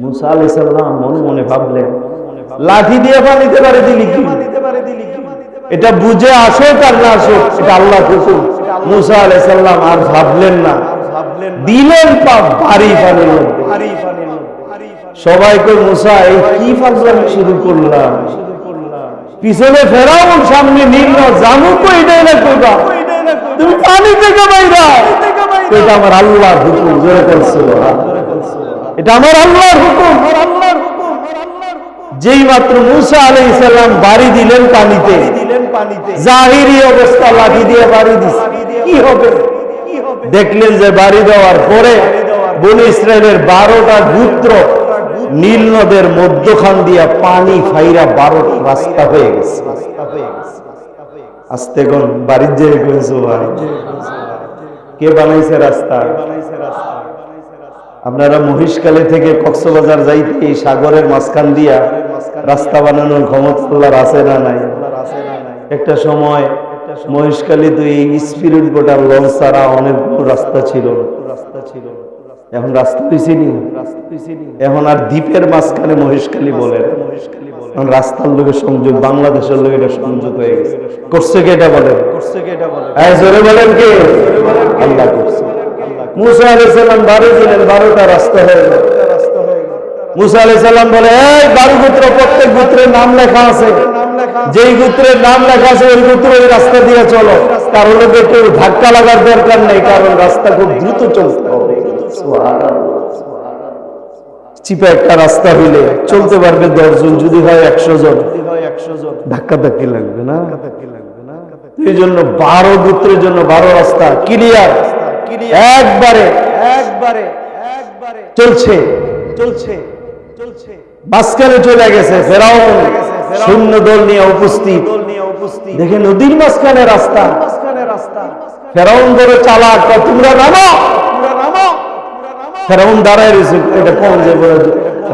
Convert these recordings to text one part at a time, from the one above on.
মুসা আলাইহিস সালাম মনে মনে ভাবলেন, লাঠি দিয়ে পানিতে পারে দিলি কি? এটা বুঝে আসুক আর না আসুক, এটা আল্লাহর হুকুম। মুসা আলাইহিস সালাম আর ভাবলেন না, দিলেন পাপ ভারী পানির মধ্যে। সবাই কই, মুসা এই কি ফাজলামি শুরু করলাম? পিছনে ফেরাউন, সামনে নীল, জানু কই এটাই না কইবা, তুমি পানি থেকে বাইরা। এটা আমার আল্লাহর হুকুম, জোরে বল সুবহান। এটা আমার আল্লাহর হুকুম। যেই মাত্র মুসা আলাইহিস সালাম বাড়ি দিলেন পানিতে, জাহিরি অবস্থা লাঠি দিয়ে বাড়ি দিছে, কি হবে? দেখলেন যে বাড়ি দেওয়ার পরে বনি ইসরায়েলের 12টা গোত্র নীল নদের মধ্যখান দিয়া পানি ফাইরা 12টা রাস্তা হয়ে গেছে। আস্তে কোন বাড়ির যে কে বানাইছে রাস্তা? আপনারা মহিষকালী থেকে কক্সবাজার যাইতে এই সাগরের মাঝখান দিয়া রাস্তা বানানোর ক্ষমতা আল্লাহর আছে না নাই? একটা সময় মহিষকালী তো এই স্পিরিট বোটার লঞ্চ ছাড়া অনেকগুলো রাস্তা ছিল। এখন রাস্তা হয়েছিনি, এখন আর দ্বীপের মাঝখানে মহিষকালী বলে, এখন রাস্তার লোকের সংযোগ, বাংলাদেশের লোকের সংযোগ হয়ে গেছে। করছে কে এটা বলেন? জোরে বলেন কে? আল্লাহ করছে। মুসা আলাইহিস সালাম বাড়ি দিলেন, 12টা রাস্তা হয়ে গেল। মুসা আলাইহিস সালাম বলে, এই 12 গোত্র, প্রত্যেক গোত্রের নাম লেখা আছে, যেই গোত্রের নাম লেখা আছে ওই গোত্র ওই রাস্তা দিয়ে চলো। কারণ কেউ ধাক্কা লাগার দরকার নেই, কারণ রাস্তা খুব দ্রুত চলতে হবে। চিপা একটা রাস্তা হইলে চলতে পারবে 10 জন, যদি হয় 100 জন, ধাক্কা ধাক্কি লাগবে না। এই জন্য 12 গোত্রের জন্য 12 রাস্তা ক্লিয়ার, একবারে চলছে। মাঝখানে চলে গেছে ফেরাউন সৈন্য দল নিয়ে উপস্থিত। দেখে নদীর মাঝখানে রাস্তা। ফেরাউন বলে চালাক, তোমরা নামো। ফেরাউন দাঁড়ায় রয়েছে, এটা কোন যে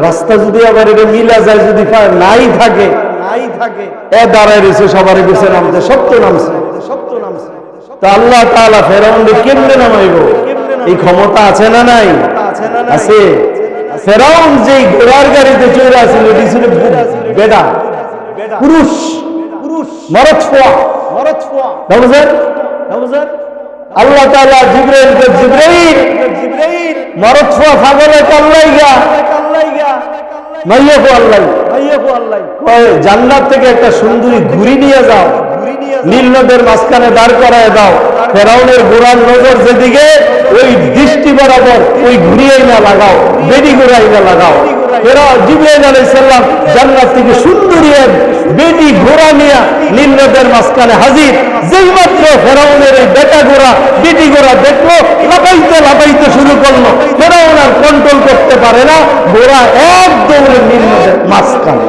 রাস্তা যদি আবার এটা মিলা যায়, যদি নাই থাকে এ দাঁড়ায় রয়েছে, সবার গেছে নামছে, সত্য নামছে। তা আল্লাহ তাআলা ফেরাউনকে কেমনে নামাইব? এই ক্ষমতা আছে না নাই? আছে। ফেরাউন যেই ঘোড়ার গাড়িতে চড়ে আসছিল, এটি ছিল বেডা, পুরুষ, মরদ ফোয়া। আল্লাহ তাআলা জিবরাইলকে, জিবরাইল মরদ ফোয়া ছাগলে কাল্লাইগা মাইয়া ফো আল্লাহ, জান্নাত থেকে একটা সুন্দরী ঘুড়ি নিয়ে যাও, নীল নদের মাঝখানে দাঁড় করায় দাও। ফেরাউনের ঘোড়ার নজর যেদিকে, ওই দৃষ্টি বরাবর ওই ঘুরিয়ে না লাগাও, বেডি ঘুরাই না লাগাও। জিবরাইল আলাইহিস সালাম জান্নাত থেকে সুন্দরী বেডি ঘোড়া নিয়ে নীল নদের মাঝখানে হাজির। যেই মাত্র ফেরাউনের এই বেটা ঘোড়া, বেডি ঘোড়া দেখলো, লাফাইতে শুরু করলো। ফেরাউন আর কন্ট্রোল করতে পারে না, ঘোড়া এক দৌড়ে নীল নদের মাঝখানে।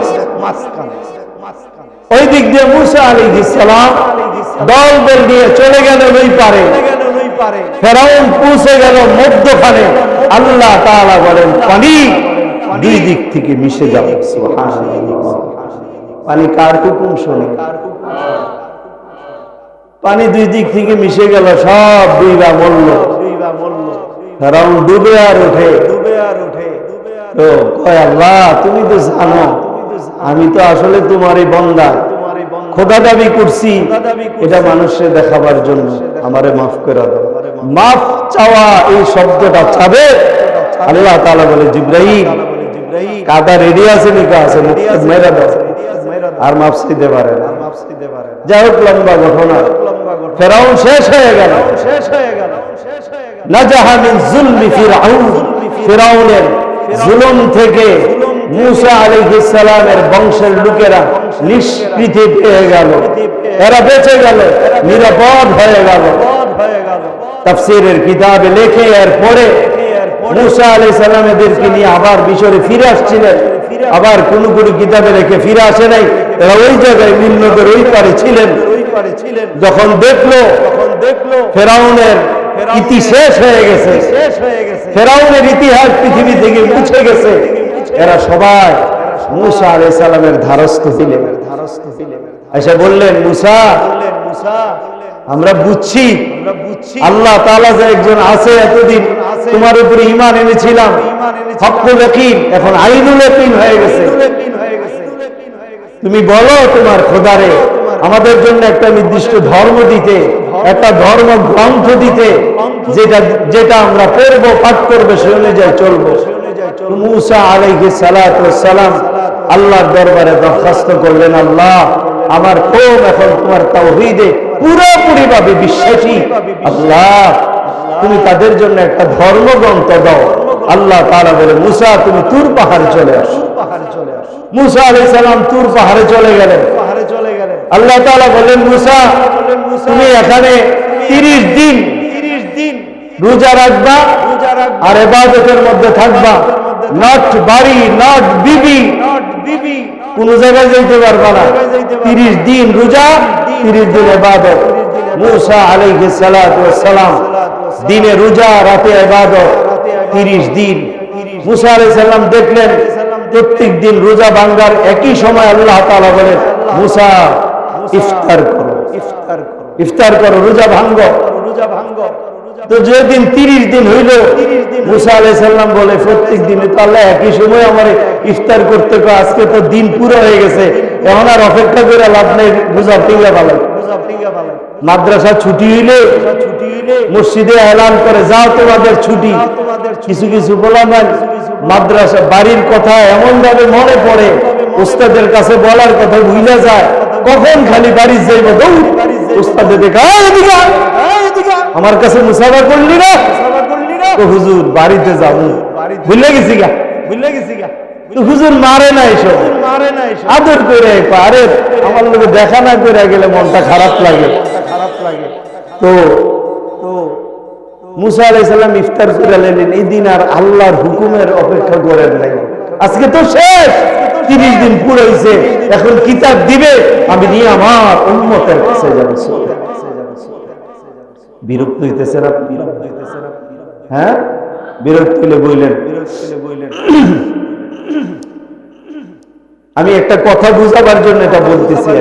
ওই দিক দিয়ে মুসা আলাইহিস সালাম দল নিয়ে চলে গেল ওই পারে। ফেরাউন পৌঁছে গেল মধ্যখানে। আল্লাহ তাআলা বলেন, পানি দুই দিক থেকে মিশে যাবে। সুবহানাল্লাহ। পানি কার হুকুম শোনে? পানি দুই দিক থেকে মিশে গেল, সব দুইবা মরল। ফেরাউন ডুবে আর উঠে। তো কয়, আল্লাহ তুমি তো জানো আমি তো আসলে তোমারই বান্দা, খোদা দাবি করছি, এটা মানুষের দেখাবার জন্য, আমারে মাফ করে দাও। মাফ চাওয়া এই শব্দটা চাবে। আল্লাহ তাআলা বলে, জিবরাইল কাদা রেডি আছে, নিকা আছে, মেরা দাও, আর মাফ চাইতে পারে না। যাই হোক, লম্বা ঘটনা। ফেরাউন শেষ হয়ে গেল। নাজাহা মিন যুলমি ফিরআউন, ফিরআউনের জুলুম থেকে মুসা আলাইহিস সালামের বংশের লোকেরা নিষ্কৃতি পেয়ে গেল, এরা বেঁচে গেল, নিরাপদ হয়ে গেল। তাফসীরের কিতাবে লেখে, এরপরে মুসা আলাইহিস সালামদেরকে নিয়ে আবার মিশরে ফিরে আসছিলেন। আবার কোন কিতাবে রেখে ফিরে আসে নাই, এরা ওই জায়গায় নীল নদের ওই পারে ছিলেন। যখন দেখলো ফেরাউনের ইতি শেষ হয়ে গেছে, ফেরাউনের ইতিহাস পৃথিবী থেকে মুছে গেছে, এরা সবাই মুসা আলাইহিস সালামের ধারস্থ ছিলেন। এসে বললেন, মুসা আমরা বুঝছি আল্লাহ তাআলা যে একজন আছে, এতদিন তোমার উপরে ঈমান এনেছিলাম হক্কুল ইয়াকিন, এখন আইনুল ইয়াকিন হয়ে গেছে। তুমি বলো তোমার খোদারে আমাদের জন্য একটা নির্দিষ্ট ধর্ম দিতে, একটা ধর্ম গ্রন্থ দিতে, যেটা আমরা পড়ব, পাঠ করবে, সে অনুযায়ী চলবো। মূসা আলাইহিস সালাতু ওয়াস সালাম আল্লাহর দরবারে দরখাস্ত করলেন, আল্লাহ আমার কওম এখন তোমার তাওহীদে পুরোপুরি ভাবে বিশ্বাসী, আল্লাহ তুমি তাদের জন্য একটা ধর্মগ্রন্থ দাও। আল্লাহ তাআলা বলে, মূসা তুমি তুর পাহাড়ে চলে আসো। মূসা আলাইহিস সালাম তুর পাহাড়ে চলে গেলেন। আল্লাহ তাআলা বললেন, মূসা তুমি এখানে 30 দিন রোজা রাখবা আর ইবাদতের মধ্যে থাকবা, নট বাড়ি, নট বিবি, কোন জায়গায় যেতে পারবা না। 30 দিন রোজা, 30 দিন ইবাদত। মূসা আলাইহিস সালাতু ওয়াস সালাম দিনে রোজা, রাতে ইবাদত, 30 দিন। মূসা আলাইহিস সালাম দেখলেন প্রত্যেক দিন রোজা ভাঙ্গার একই সময় আল্লাহ তাআলা বলেন, মূসা ইফতার করো, ইফতার করো, রোজা ভাঙ্গো। তো যেদিন 30 দিন হইল, মূসা আলাইহিস সালাম বলে, প্রত্যেক দিনে তো আল্লাহ একই সময় আমার ইফতার করতে কয়, আজকে তো দিন পুরো হয়ে গেছে, এখন আর অপেক্ষা করে লাভ নেই, রোজা ভেঙে ভালো। মাদ্রাসা ছুটি হইলে মসজিদে এলান করে, যাও তোমাদের ছুটি। কিছু কিছু বলা নাই, মাদ্রাসা বাড়ির কথা এমন ভাবে মনে পড়ে, উস্তাদের কাছে বলার কথা ভুলে যায়, কখন খালি বাড়ি যাইব দৌড়, উস্তাদে দেখা আমার কাছে মুসাফা করলি না, তো হুজুর বাড়িতে যাবো, ভুলে গেছি গা। তো হুজুর মারে না, এসব আদর করে, আরে আমার লোকে দেখা না করে গেলে মনটা খারাপ লাগে। তো মূসা আলাইহিস সালাম ইফতার করে নিলেন। এই দিন আর আল্লাহর হুকুমের অপেক্ষা করেন নাই, আজকে তো শেষ, 30 দিন পুরো হয়েছে, এখন কিতাব দিবে, আমি নিয়ে আমার উম্মতের কাছে যাব। বিরক্ত হইতেছে না? হ্যাঁ, বিরক্ত হইলে বললেন, আমি একটা কথা বুঝাবার জন্য এটা বলতেছি।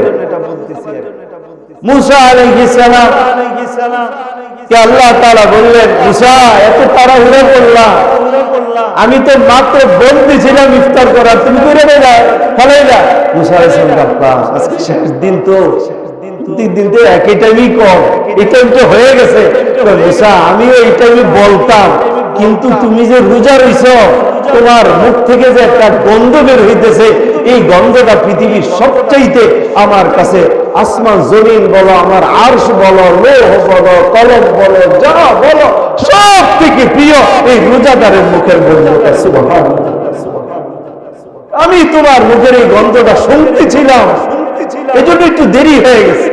মূসা আলাইহিস সালাম কে আল্লাহ তাআলা বললেন, মূসা এত তাড়াহুড়ো করলা, আমি তো মাত্র বলতেছিলাম ইফতার করার, তুমি করে ফেলাই না। মূসা আলাইহিস সালাম, আব্বা আজকে শেষ দিন, তো দিন তো একই টাইমই কম, এই টাইম তো হয়ে গেছে। মূসা আমিও এই টাইমে বলতাম, কিন্তু তুমি যে রোজা রইছো, তোমার মুখ থেকে যে একটা গন্ধ বের হইতেছে, এই গন্ধটা পৃথিবীর সবচাইতে আমার কাছে, আসমান জমিন বলো, আমার আরশ বলো, লৌহ বলো, কলম বলো, যা বলো, সব থেকে প্রিয় এই রোজাদারের মুখের গন্ধটা। সুবহানাল্লাহ, আমি তোমার মুখের এই গন্ধটা শুনতেছিলাম, এজন্য একটু দেরি হয়ে গেছে।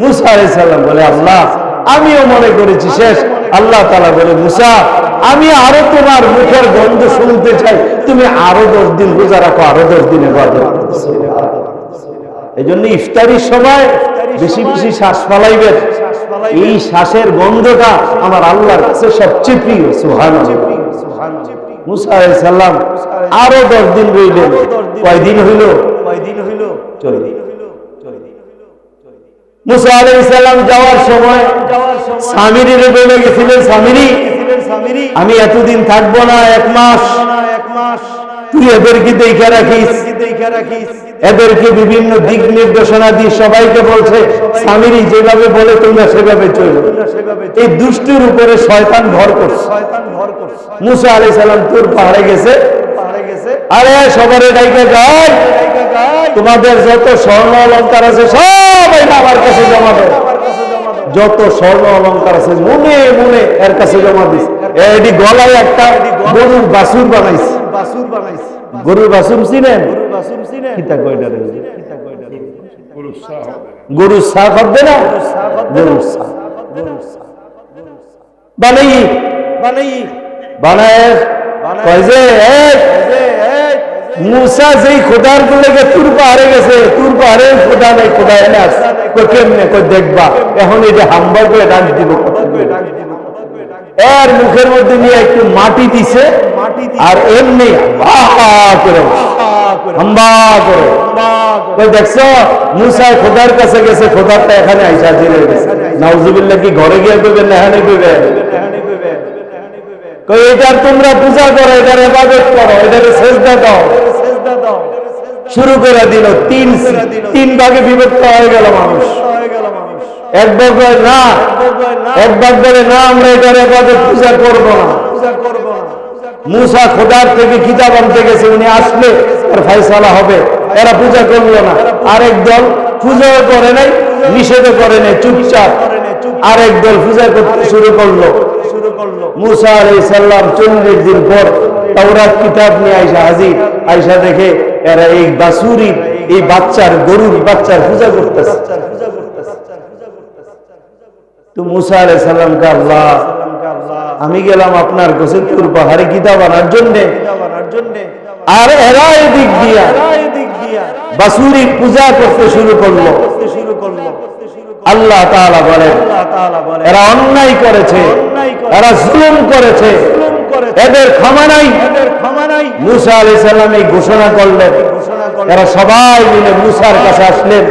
মূসা আলাইহিস সালাম বলে, আল্লাহ আমিও মনে করেছি শেষ। আল্লাহ তাআলা বলে, মূসা আমি আরো তোমার মুখের গন্ধ শুনতে চাই, তুমি আরো 10 দিন রোজা রাখো, আরো 10 দিন ইবাদত করো। এই জন্য ইফতারির সময় বেশি বেশি শ্বাস ফলাইবেন, এই শ্বাসের গন্ধটা আমার আল্লাহর কাছে সবচেয়ে প্রিয়। সুবহানাল্লাহ। মূসা আলাইহিস সালাম আরো 10 দিন রইলেন। কয়দিন হইল? 40 দিন। মূসা আলাইহিস সালাম যাওয়ার সময় সামিরীরে বলে গেছিলেন, সামিরী আমি এতদিন থাকবো না, 1 মাস, তুই এদেরকে দেখে রাখিস। এদেরকে বিভিন্ন দিক নির্দেশনা দিয়ে সবাইকে বলছে, সামিরী যেভাবে বলে তোমরা সেভাবে চলো। এই দুষ্টের উপরে শয়তান ভর করছে। মূসা আলাইহিস সালাম তুর পাহাড়ে গেছে, আরে সবারে ডাইকা গায়, তোমাদের যত স্বর্ণ অলংকার আছে সব আমার কাছে জমা দাও। যত স্বর্ণ অলংকার আছে মনে মনে এর কাছে জমা দিস। এডি গলায় একটা গরুর বাছুর বানাইছে। গরুর বাছুর চিনেন? কিতা কয়টা রে? গরুর ছাগ হবে না? গরুর ছাগ বানায় কয় যে মূসা যেই খোদার গুলোকে তুর পাহাড়ে গেছে, তুর পাহাড়ে খোদা নাই, খোদা এনে আস কেমনে কই দেখবা, এখন এটা হাম্বা করে ডাক দিব। এর মুখের মধ্যে নিয়ে একটু মাটি দিছে, আর এমনি করে হাম্বা করে কই দেখছো মুসা খোদার কাছে গেছে, খোদারটা এখানে আইসা হাজির হয়ে গেছে। নাউজুবিল্লাহ কি ঘরে গিয়ে কইবেন না এখানে কইবেন? কই এটার তোমরা পূজা করো, এটার ইবাদত করো, এটার সিজদা দাও। শুরু করে দিল, তিন ভাগে বিভক্ত হয়ে গেল মানুষ। এক ভাগ না, এক ভাগ বলে না আমরা এটার ইবাদত পূজা করব না। মুসা খোদার থেকে কিতাব আনতে গেছে, উনি আসলে আর ফয়সালা হবে, এরা পূজা করলো না। আরেক দল পূজাও করে নাই, নিষেধও করে নাই, চুপচাপ। আরেক দল পূজা করতে শুরু করলো। মুসা আলাইহিস সালাম 40 দিন পর তাওরাত কিতাব নিয়ে আইসা হাজির। আইসা দেখে এরা এই বাছুরি, এই বাচ্চার, গরুর বাচ্চার পূজা করতেছে। তো মুসা আলাইহিস সালাম কে আল্লাহ, আমি গেলাম আপনার কাছে তুর পাহাড়ে কিতাব আনার জন্য, আর এরা এদিক দিয়া বাছুরির পূজা করতে শুরু করলো। আল্লাহ তাআলা বলেন এরা অন্যায় করেছে, এরা জুলুম করেছে, এদের ক্ষমা নাই। মুসা আলাইহিস সালাম এই ঘোষণা করলেন। এরা সবাই মিলে মুসার কাছে আসলেন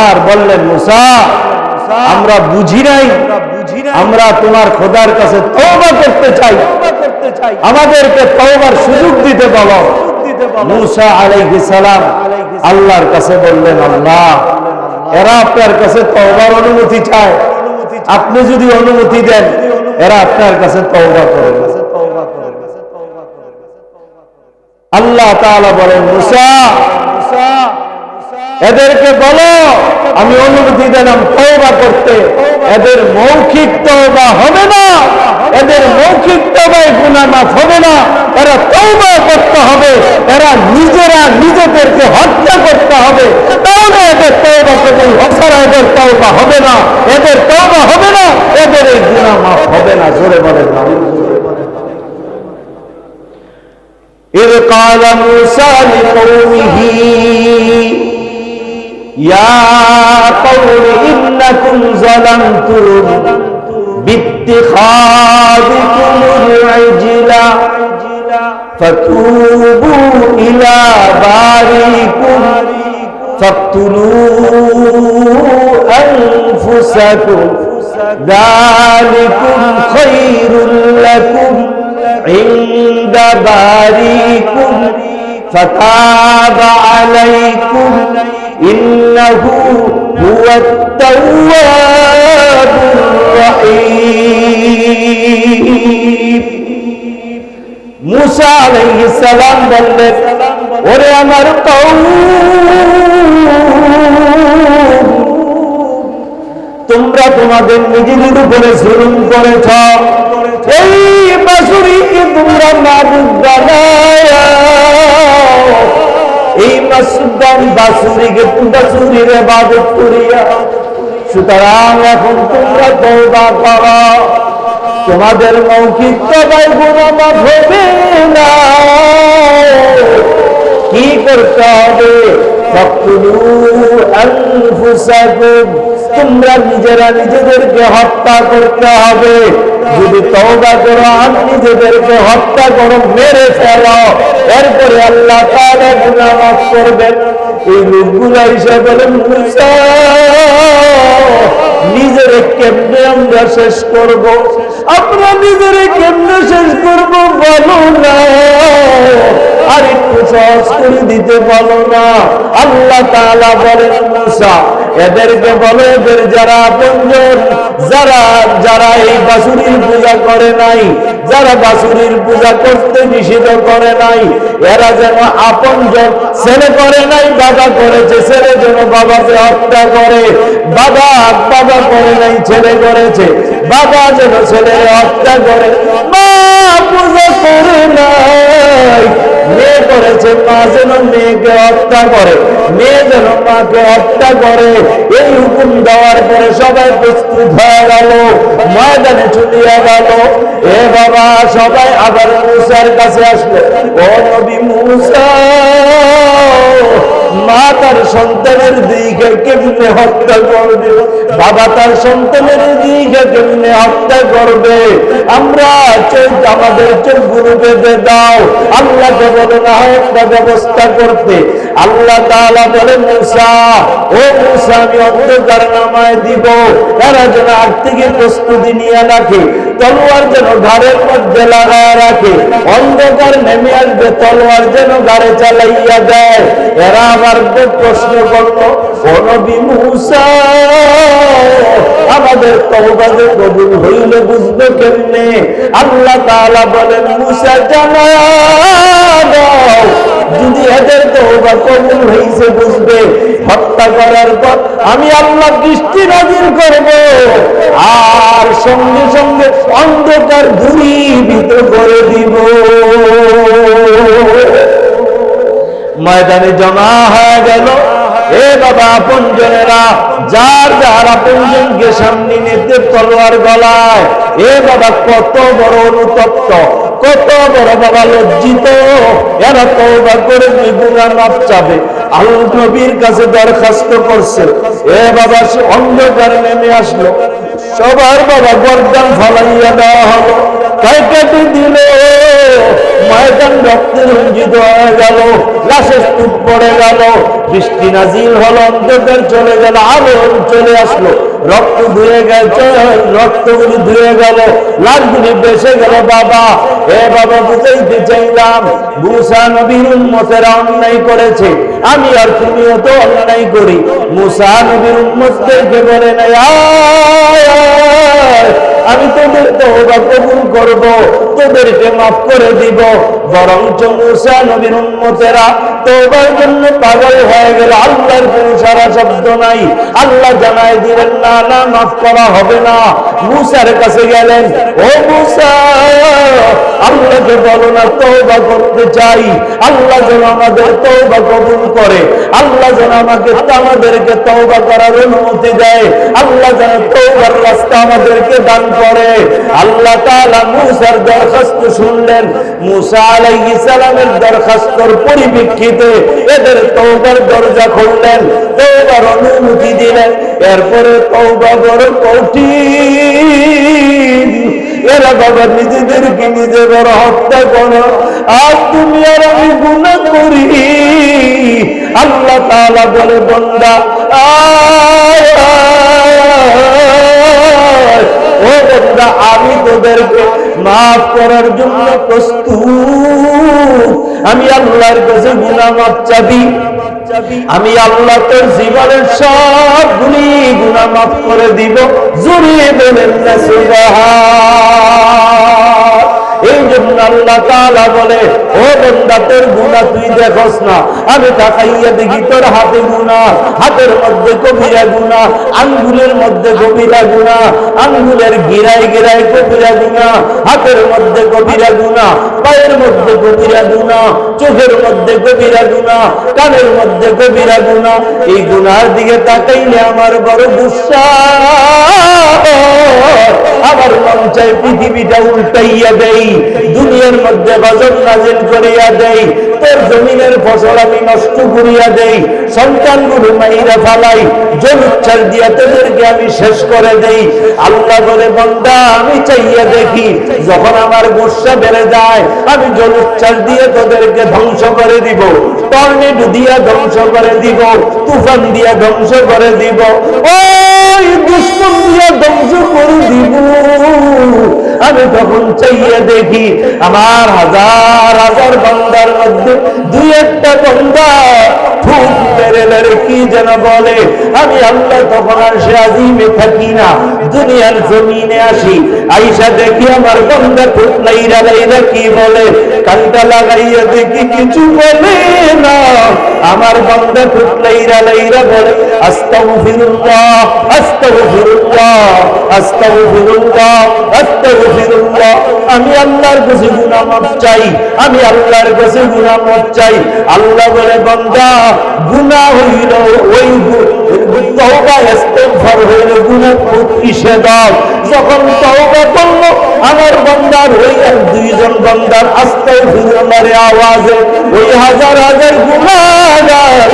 আর বললেন, মুসা আমরা বুঝি নাই, আমরা তোমার খোদার কাছে তওবা করতে চাই, আমাদেরকে তওবার সুযোগ দিতে বলো। মুসা আলাইহিস সালাম আল্লাহর কাছে বললেন, আল্লাহ এরা আপনার কাছে তওবার অনুমতি চায়, আপনি যদি অনুমতি দেন এরা আপনার কাছে তওবা করে। আল্লাহ তাআলা বলেন, মুসা এদেরকে বলো আমি অনুমতি দিলাম তওবা করতে, এদের মৌখিক তওবা হবে না, এদের মৌখিক তওবায় গুনাহ মাফ হবে না, এরা তওবা করতে হবে, এরা নিজেরা নিজেদেরকে হত্যা করতে হবে, তাহলে এদের তওবা কবুল হবে। এদের তওবা হবে না, এদের তওবা হবে না, এদের এই গুনাহ মাফ হবে না। জোরে বলেন না। إذ قال موسى لقومه يا قوم إنكم ظلمتم باتخاذكم العجل فتوبوا إلى بارئكم فاقتلوا أنفسكم ذلكم خير لكم عند بارئكم فتاب عليكم إنه هو التواب الرحيم। মুসা আলাইহিস সালাম বললেন, ওরে আমার কওম, তোমরা তোমাদের নিজেদের উপরে জুলুম করেছ, এই বাছুরিকে তোমরা মাবুদ বানায়া, এই মাসুদান বাছুরিকে বাছুরির ইবাদত করিয়া, সুতরাং এখন তোমরা তওবা করো, তোমাদের মৌখিক তওবায় গুনাহ মাফ হবে না। কি করতে হবে? ফাকতুলু আনফুসাকুম, তোমরা নিজেরা নিজেদেরকে হত্যা করতে হবে। যদি তওবা করো আর নিজেদেরকে হত্যা করো, মেরে ফেলো, এরপরে আল্লাহ তাআলা গুনাহ মাফ করবেন। এই লোকগুলা এসে বলেন, মুসা নিজের কেমনে আমরা শেষ করব? আমরা নিজের কেমনে শেষ করব বলো না, আর একটু সহজ করে দিতে বলো না। আল্লাহ তাআলা বলেন, মুসা এদেরকে বলো, এদের যারা আপনজন, যারা এই বাছুরির পূজা করে নাই, যারা বাছুরির পূজা করতে নিষিদ্ধ করে নাই, এরা যেন আপনজন, ছেলে করে নাই বাবা করেছে, ছেলে যেন বাবাকে হত্যা করে, বাবা করে নাই ছেলে করেছে, বাবা যেন ছেলের হত্যা করে, মা পূজা করে নাই মেয়ে করেছে, মা যেন মেয়েকে হত্যা করে, মেয়ে যেন মাকে হত্যা করে। এই হুকুম দেওয়ার পরে সবাই প্রস্তুত হয়ে গেল, ময়দানে চলিয়া গেল। এ বাবা সবাই আবার মুসার কাছে আসলো, ও নবী মুসা মা তার সন্তানের দিকে কেমনে হত্যা করবে, বাবা তার সন্তানের দিকে কেমনে হত্যা করবে। আমরা আমাদের চোখগুলো বেঁধে দাও। আল্লাহকে বলে না একটা ব্যবস্থা করতে। আল্লাহ তাআলা বলে মূসা, ও মূসা আমি অন্ধকার নামায় দিব, এরা যেন আগ থেকে প্রস্তুতি নিয়ে রাখে, তলোয়ার যেন ঘাড়ের মধ্যে লাগায় রাখে, অন্ধকার নেমে আসবে তলোয়ার যেন ঘাড়ে চালাইয়া দেয়। এরা আবার প্রশ্ন করলো, ও নবী মূসা আমাদের তওবা যে কবুল হইলে বুঝবে কেমনে? আল্লাহ তাআলা বলেন মূসা জানা দাও, যদি এদের তওবা কবুল হইছে বুঝবে, হত্যা করার পর আমি আল্লাহ দৃষ্টি নাযিল করব আর সঙ্গে সঙ্গে অন্ধকার দূরীভূত করে দিব। ময়দানে জমা হয়ে গেল এ বাবা আপনজনেরা, যার যার আপনজনকে সামনে নিতে তলোয়ার গলায়। এ বাবা কত বড় অনুতপ্ত, কত বড় বাবা লজ্জিত, এরা তওবা করে গুনাহ মাফ চাবে, আল্লাহ নবীর কাছে দরখাস্ত করছে। এ বাবা সে অন্ধকার নেমে আসলো, সবার বাবা গর্দান ফলাইয়া দেওয়া হলো, কেটে দিল, ময়দান রক্তে রঞ্জিত হয়ে গেল, লাশের স্তূপ পড়ে গেল, বৃষ্টি নাজিল হলো, অন্ধকার চলে গেল, আলো চলে আসলো, রক্ত ধুয়ে গেছে, রক্তগুলি ধুয়ে গেল, লাশগুলি বেঁচে গেল। বাবা এ বাবা বুঝাইতে চাইলাম মূসা নবীর উম্মতেরা অন্যায় করেছে, আমি আর তুমিও তো অন্যায় করি। মূসা নবীর উম্মতদেরকে বলে নাই আমি তোদের তওবা কবুল করব, তোদেরকে মাফ করে দিব। বরঞ্চ মূসা নবীর উম্মতেরা তওবার জন্য পাগল হয়ে গেল, আল্লাহর কোনো সারা শব্দ নাই। আল্লাহ জানাই দিলেন না না মাফ করা হবে না। মূসার কাছে গেলেন, ও মূসা আল্লাহকে বলো না তওবা করতে চাই, আল্লাহ যেন আমাদের তওবা কবুল করে, আল্লাহ যেন আমাদেরকে তওবা করার অনুমতি দেয়, আল্লাহ যেন তওবার রাস্তা আমাদেরকে দান করে। আল্লাহ তাআলা মূসার দরখাস্ত শুনলেন। মূসা আলাইহিস সালামের দরখাস্তর পরিপ্রেক্ষিতে এদের তওবার দরজা খুললেন, তওবার অনুমতি দিলেন। এরপরে তওবা বড় কঠিন, এরা বাবা নিজেদেরকে নিজে বড় হত্যা করো, আর তুমি আর আমি গুনাহ করি। আল্লাহ তাআলা বলে বান্দা ও বান্দা আমি তোদেরকে মাফ করার জন্য প্রস্তুত। আমি আল্লাহর কাছে গুনাহ মাফ চাবি, আমি আল্লাহ তোর জীবনের সবগুলি গুনাহ মাফ করে দিব। জোরে বলেন না সুবহান। এই জন্য আল্লাহ তাআলা বলে ও বান্দা তোর গুনাহ তুই দেখোস না, আমি তাকাইয়া দেখি তোর হাতে গুনাহ, হাতের মধ্যে কবিরা গুনাহ, আঙ্গুলের মধ্যে কবিরা গুনাহ, আঙ্গুলের গিরায় গিরায় কবিরা গুনাহ, হাতের মধ্যে কবিরা গুনাহ, পায়ের মধ্যে কবিরা গুনাহ, চোখের মধ্যে কবিরা গুনাহ, কানের মধ্যে কবিরা গুনাহ। এই গুনার দিকে তাকাইলে আমার বড় গুসা, আমার মন চাই পৃথিবীটা উল্টাইয়া দেই, দুনিয়ার মধ্যে গজব নাজিল করিয়া দেই, তোর জমিনের ফসল আমি নষ্ট করিয়া দেই, সন্তানগুলো মাইরা ফালাই, জলুচ্ছাস দিয়া তোদেরকে আমি শেষ করে দেই। আল্লাহ বলে বান্দা আমি চাইয়া দেখি, যখন আমার গুসা বেড়ে যায় আমি জলুচ্ছাস দিয়ে তোদেরকে ধ্বংস করে দিব, টর্নেডো দিয়া ধ্বংস করে দিব, তুফান দিয়া ধ্বংস করে দিব, ওই দুশ্মন দিয়া ধ্বংস করে দিব। আমি তখন চাইয়া দেখি আমার হাজার হাজার বান্দার মধ্যে দুই একটা বান্দা ফুট মেরে মেরে কি যেন বলে, আমি আল্লাহ তখন আর সে আজিমে থাকি না, দুনিয়ার জমিনে আসি, আইসা দেখি আমার বান্দা ফুট লাইরা লাইরা কি বলে, কানটা লাগাইয়া দেখি কিছু বলে না। আমার বান্দা ফুট লাইরা লাইরা বলে আস্তাগফিরুল্লাহ আস্তাগফিরুল্লাহ আস্তাগফিরুল্লাহ আস্তাগফিরুল্লাহ। আমি আল্লাহর কাছে গুনাহ মাফ চাই, আমি আল্লাহর কাছে গুনাহ মাফ চাই। আল্লাহ বলে বান্দা গুনাহ হইল ওই তওবা ইস্তিগফার হইল গুনাহ প্রতিষেধ। যখন তওবা করলো আমার বান্দার ওই এক দুইজন বান্দার আস্তাগফিরুল্লাহর আওয়াজে ওই হাজার হাজার গুনাহগার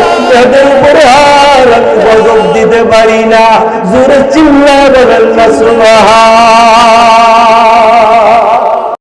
তোমার হাল আমি গজব দিতে পারি না। জোরে চিল্লায় বলেন না সুবহান।